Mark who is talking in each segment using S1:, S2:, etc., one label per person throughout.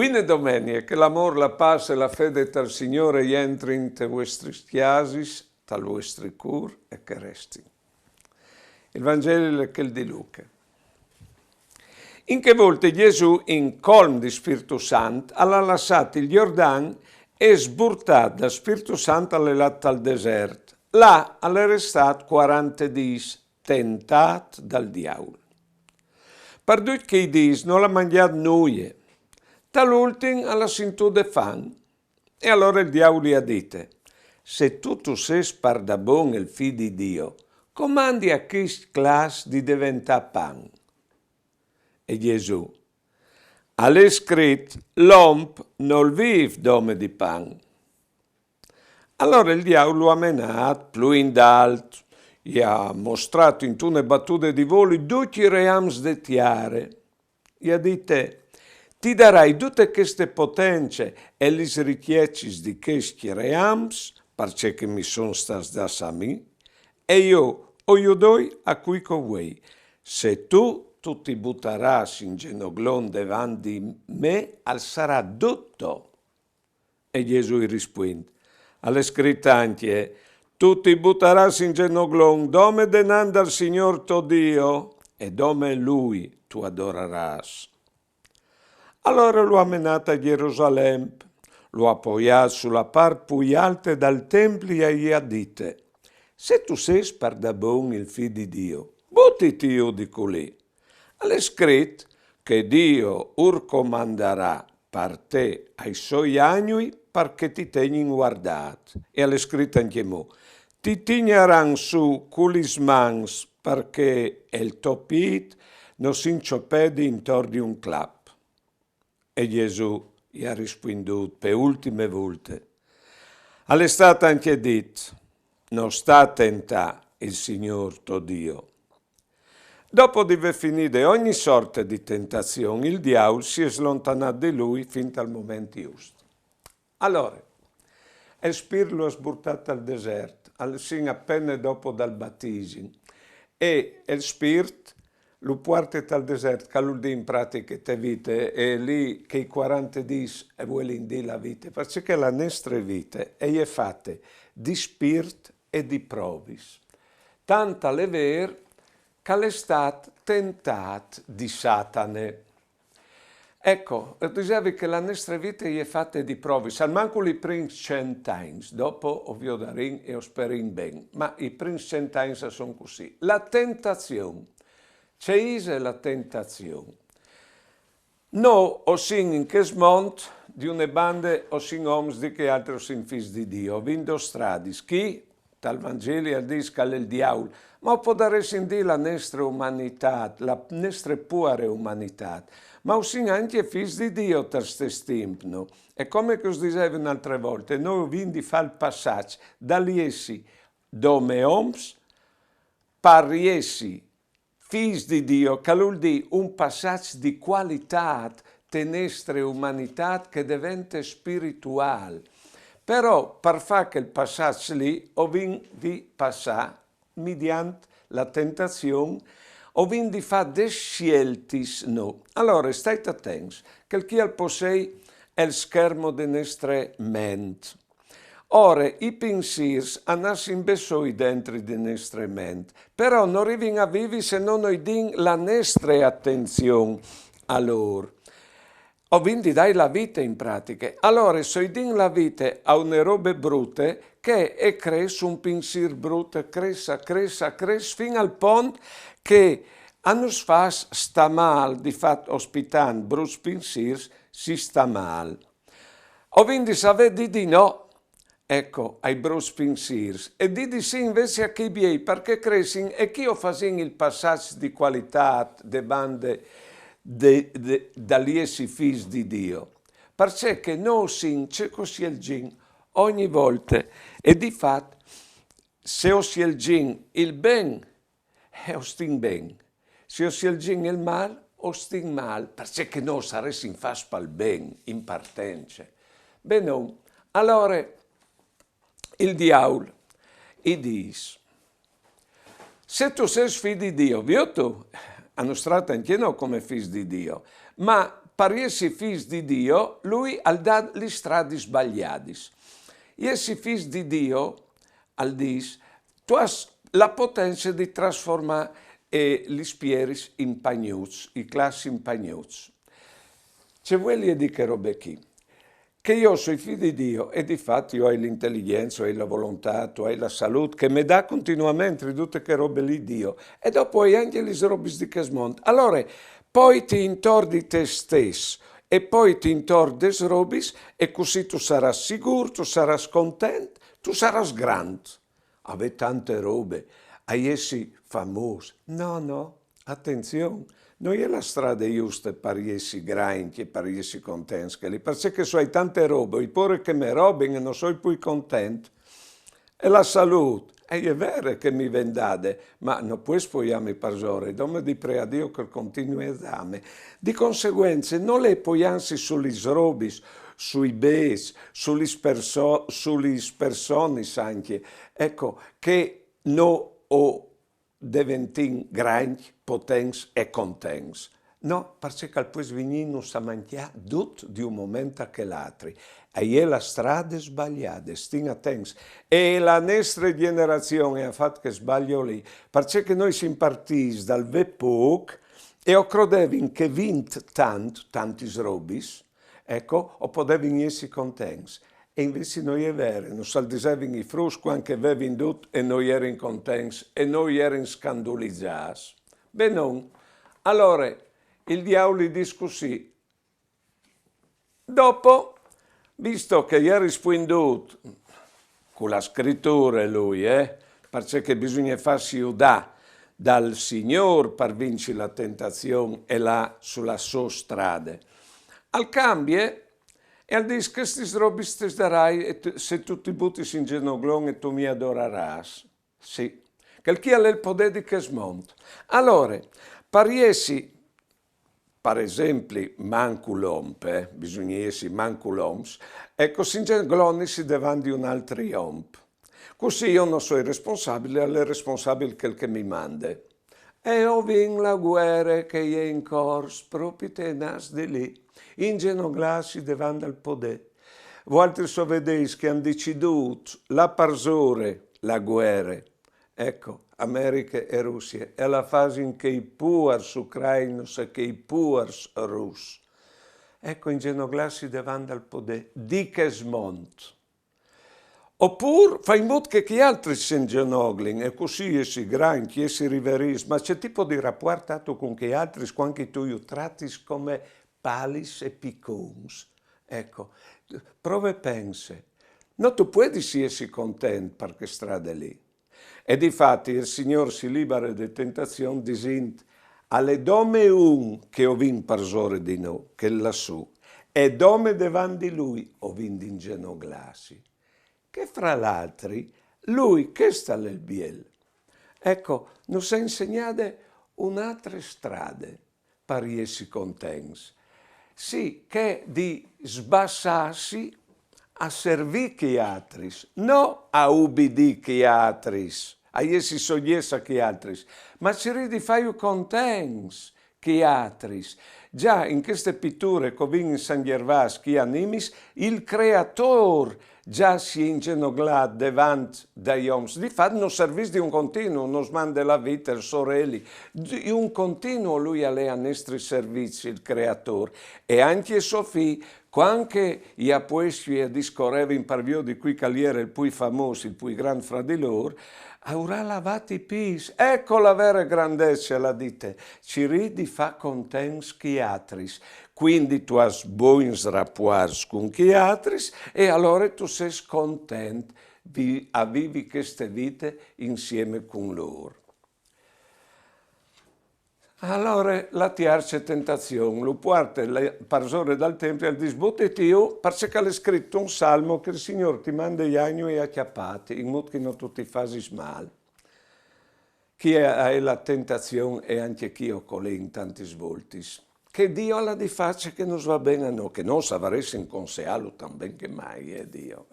S1: Buone domenica, che l'amor, la pace e la fede dal Signore entri in te vostri chiasis, tal vostri cur e che resti. Il Vangelo è quel di Luca. In che volte Gesù, in colm di Spirito Santo, ha lasciato il Giordano e sburtato da Spirito Santo all'elato al deserto. Là è restato 40 giorni, tentato dal diavolo. Per tutti che dice non l'ha mangiato nulla. Tal'ultimo alla cintura de fan. E allora il diavolo gli ha detto, se tu sei spardabon il figlio di Dio, comandi a questa classe di diventare pan. E Gesù, ha scritto, l'uomo non vive d'ome di pan. Allora il diavolo ha menato più in alto, gli ha mostrato in tune battute di volo tutti i reams de tiare. Gli ha detto, ti darai tutte queste potenze e le richiesci di questi reams, perché mi sono stati da me, e io doi a cui con voi. Se tu ti butterai in genoglon davanti di me, alzerà tutto. E Gesù risponde, alle scritte anche, tu ti butterai in genoglon, dove denanda al Signor tuo Dio, e dove Lui tu adorerai. Allora lo ha menato a Gerusalemme, lo ha appoggiato sulla parte più alta dal Tempio e gli ha detto, se tu sei spardabon il figlio di Dio, buttiti io di colì. È scritto che Dio comanderà per te ai suoi agnui perché ti tengono guardato. E è scritto anche mo, ti tigneranno su culismans perché il tuo piede non si inciopedi intorno di un clap. E Gesù gli ha risponduto per ultime volte. È stato anche detto, non sta a tentare il Signore tuo Dio. Dopo di aver finito ogni sorta di tentazione, il diavolo si è allontanato di lui fin al momento giusto. Allora, il Spirito lo ha sburtato al deserto, appena dopo dal battesimo, e il Spirito lo porta al deserto, che vuol dire in pratica te vita, e lì che i 40 dis e vuole dire la vita, perché la nostra vita è fatta di spirito e di provis. Tanta è vero che è stato tentato di Satane. Ecco, dicevi che la nostra vita è fatta di provis, al manco i primi 100 anni, dopo ovvio darin e osperin ben, ma i primi 100 anni sono così. La tentazione. C'è la tentazione. No, o sin in che smont di una bande o sin oms di che altro sin fis di Dio. Vindo stradis. Chi? Tal Vangelo dice che è il diavolo. Ma può dare sin di la nostra umanità, la nostra pura umanità. Ma o sin anche fis di Dio per stesso tempo. E come che us dicevo un'altra volta, noi vindi fa il passaggio dall'essi dome oms, pariessi figli di Dio, che vuol dire un passaggio di qualità della nostra umanità che diventa spirituale. Però per fare quel passaggio lì, ho di passare, mediante la tentazione, ho di fare delle scelte. No. Allora, state attenti, che chi possei è il schermo della nostra mente. Ora, i pensieri hanno imbessoi dentro di nostra mente, però non arriviamo a vivere se non noi diamo la nostra attenzione a loro. O quindi dai la vita in pratica. Allora, se diamo la vita a una robe brutte, che è cresce un pensiero brutto, cresce, fino al punto che a noi fa sta male, di fatto ospitando brutti pensieri, si sta male. O quindi se di no, ecco, ai brutti pensieri. E di sì invece a chi viene, perché crescono e chi fa il passaggio di qualità de bande dagli essi figli di Dio. Perché noi c'è così il gin ogni volta. E di fatto, se ho il gin il ben, ho stin ben. Se ho il gin il mal, ho stin mal. Perché noi saremmo fatti per il ben, in partenza. Bene, allora, il diavolo gli dice, se tu sei figlio di Dio, tu hanno trattato anche noi come figli di Dio, ma per essere figli di Dio, lui ha dato le strade sbagliate. Essere figli di Dio, al dis, tu hai la potenza di trasformare gli spieri in pagnuzi, i classi in pagnuzi. C'è vuole dire che robe qui? Che io sono figlio di Dio e di fatto io ho l'intelligenza, ho la volontà, ho la salute che mi dà continuamente tutte che robe lì Dio. E dopo hai anche le robe di Casmont. Allora, poi ti intordi te stesso e poi ti intordi le robe e così tu sarai sicuro, tu sarai contento, tu sarai grande. Avete tante robe, hai essi famosi. No, attenzione. Non è la strada giusta per essere grandi e per essere contenti, perché sono tante robe, pure che mi robino e non sono più contento. E la salute, è vero che mi vendate, ma non puoi spogliarmi per ore, dove di pre a Dio che continui a darmi. Di conseguenza, non le poiansi sulle robe, sui bens, sulle persone anche, ecco, che non ho diventino grandi, potenti e contenti. No, perché poi vengono a mangiare tutto di un momento che l'altro. E è la strada sbagliata, stiamo attenti. E la nostra generazione ha fatto che sbaglio lì, perché noi siamo partiti dal Vepoc e ho creduto che vinto tanti robis, ecco, o potevano essere contenti. E invece non è vero, non si dicevano i frutti anche avevano tutto e noi eravamo contenti e noi eravamo scandalizzati. Beh non. Allora, il diavolo dice così. Dopo, visto che era risponduto con la scrittura lui, perché bisogna farsi aiutare dal Signore per vincere la tentazione e là sulla sua strada. Al cambio, e dice, queste robe ti darai se tu ti butti in genoglone e tu mi adorerai. Sì, che è il potere di Casmont. Allora, per essere, per esempio, manco l'uomo, bisogna essere manco l'uomo, ecco, in genoglone si davanti a un altro uomo. Così io non sono responsabile, è responsabile che mi manda. E ho vinto la guerra che è in corso, proprio te nas di lì. In genoglassi davanti al potere. Voi so vedete che hanno deciduto la parsore, la guerra. Ecco, America e Russia. È la fase in cui i puars ucraini e che i puars russi. Ecco, in genoglassi davanti al potere. Di che smonto. Oppure fai in modo che gli altri si ingenoglino e così si grandi, si riveriscono, ma c'è tipo di rapporto con gli altri quando tu li tratti come palis e piccons. Ecco, prova e pensa. Non tu puoi essere contento per questa strada lì. E difatti il Signore si libera da tentazione dicendo alle dome un che ho vinto per di noi, che è lassù, e dome davanti di lui ho vinto in genoglassi. Che fra l'altro, lui che sta nel biel. Ecco, non si è insegnato un'altra strada per essere contenti. Sì, che di sbassarsi a servire gli altri, non a ubbidire gli altri, a essere soggetti agli altri, ma cercare di fare contenti gli altri. Già in queste pitture che vengono in San Gervas, che animis, il creatore già si è ingenoglato davanti dagli uomini. Di fatto non serve di un continuo, non smanda la vita, le sorelle. Di un continuo lui ha a nostri servizi, il creatore. E anche Sofì, quando gli apostoli discorrevano per via di cui era il più famoso, il più grande fra di loro, avrà lavato i piedi. Ecco la vera grandezza, la dite. Ci ridi fa contenti gli altri. Quindi tu hai buoni rapporti con gli altri e allora tu sei contento di vivere queste vite insieme con loro. Allora la terza tentazione, lo porta le persone dal Tempio e dice, buttati io, perché è scritto un salmo che il Signore ti manda gli agni e acchiappati, in modo che non tu ti fai male. Chi ha la tentazione e anche chi ho con lei in tanti svolti. Che Dio ha di faccia che non va bene a noi, che non sapresti in consigliarlo tan ben che mai è Dio.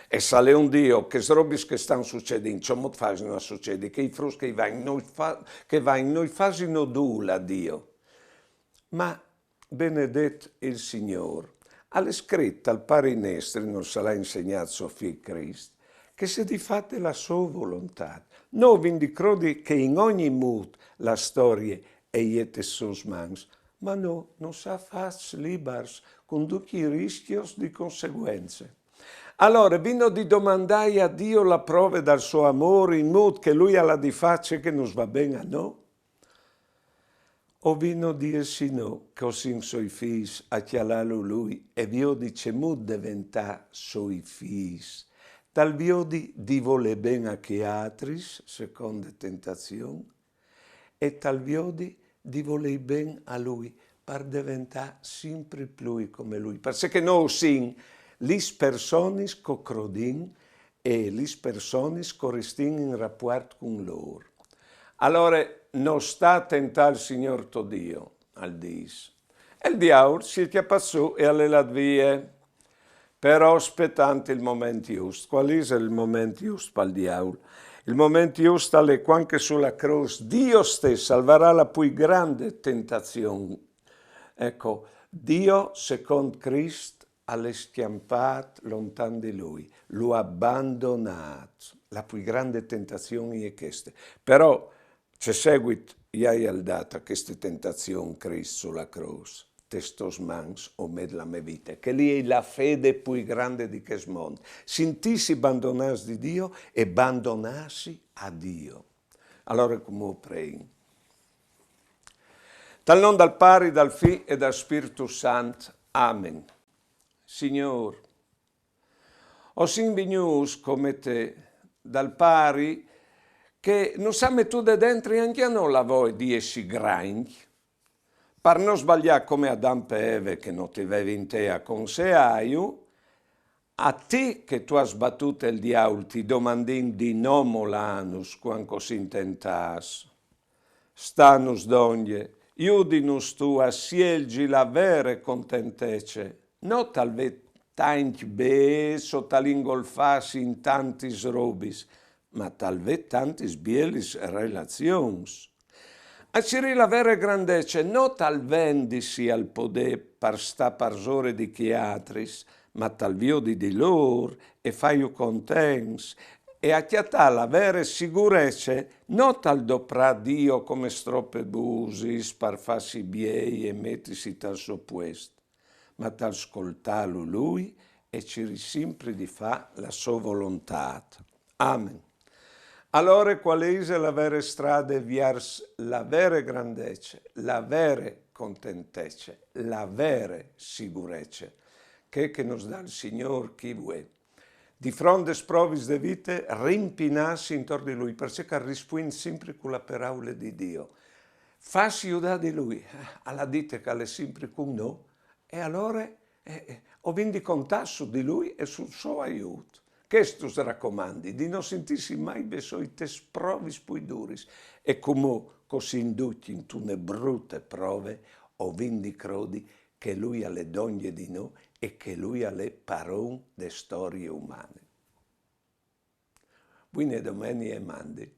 S1: E se è un Dio che robe che stanno succedendo, come fanno a succedere? Che i frutti che vanno, noi fanno nulla a Dio. Ma benedet il Signore. Alle scritte al pari nestri non se l'ha insegnato Sofia Cristo, che se di fate la sua volontà. Noi vi crodi che in ogni mood la storia è iete sus mans, ma no, non sa fats libers, conduci rischios di conseguenze. Allora, vino di domandare a Dio la prova dal suo amore in modo che Lui ha la di faccia che non va bene a noi? O vino di sì no, così in suoi figli a chialarlo Lui, e vio dice mu diventa suoi figli. Tal vio di vole ben a che atris, seconda tentazione, e tal vio di vole ben a Lui, per diventare sempre più come Lui. Perché noi sin lis personis cocrodin e lis personis correstin in rapporto con loro. Allora non sta a tentare il Signor tuo Dio, al dis. E il diavolo si chiappa su e alle vie, però aspettante il momento giusto. Qual è il momento giusto per il diavolo? Il momento giusto è quando sulla croce Dio stesso salverà la più grande tentazione. Ecco, Dio, secondo Cristo, ha schiampato lontano di Lui, lo ha abbandonato. La più grande tentazione è questa. Però, c'è seguito, gli hai dato questa tentazione Cristo sulla croce. Testos mans o med la mia vita, che lì è la fede più grande di questo mondo. Sentirsi abbandonarsi di Dio e abbandonarsi a Dio. Allora come preghi? Dal nome dal Pari, dal Figlio e dal Spirito Santo. Amen. Signore, ho sin vignus come te, dal Pari, che non sa mettere dentro anche a noi la voi di essi grandi, per non sbagliare come Adamo e Eve che non ti avevi in te a conseaio, a te che tu hai sbattuto il diavolo ti domandin di non molanus quando si intentas. Stanus donje, iudinus tu a sielgi la vera contentece, non talve tanti bes o talingolfassi in tantis robis, ma talve tantis bielis relazions. A Ciri la vera grandece non tal vendisi al poder per sta parsore di chiatris, ma tal viodi di lor e faiu contens, e a chiatà la vera sicurezza non tal doprà Dio come stroppe busis per farsi biei e mettisi tal suo puesto, ma tal ascoltarlo Lui e ci sempre di fa la sua volontà. Amen. Allora qual è la vera strada vers la vera grandezza, la vera contentezza, la vera sicurezza, che nos dà il Signore chi vuole. Di fronte a provis de vite, rimpinarsi intorno di Lui, perché risponde sempre con la parola di Dio. Fassi aiutare di Lui, alla dite che è sempre con noi, e allora ho quindi contatto di Lui e sul suo aiuto. Questo raccomandi, di non sentirsi mai besoite provis pui duris, e come così induci in tune brutte prove, o vindi crodi che Lui ha le donne di noi e che Lui ha le parole de storie umane. Buone domeni e mandi.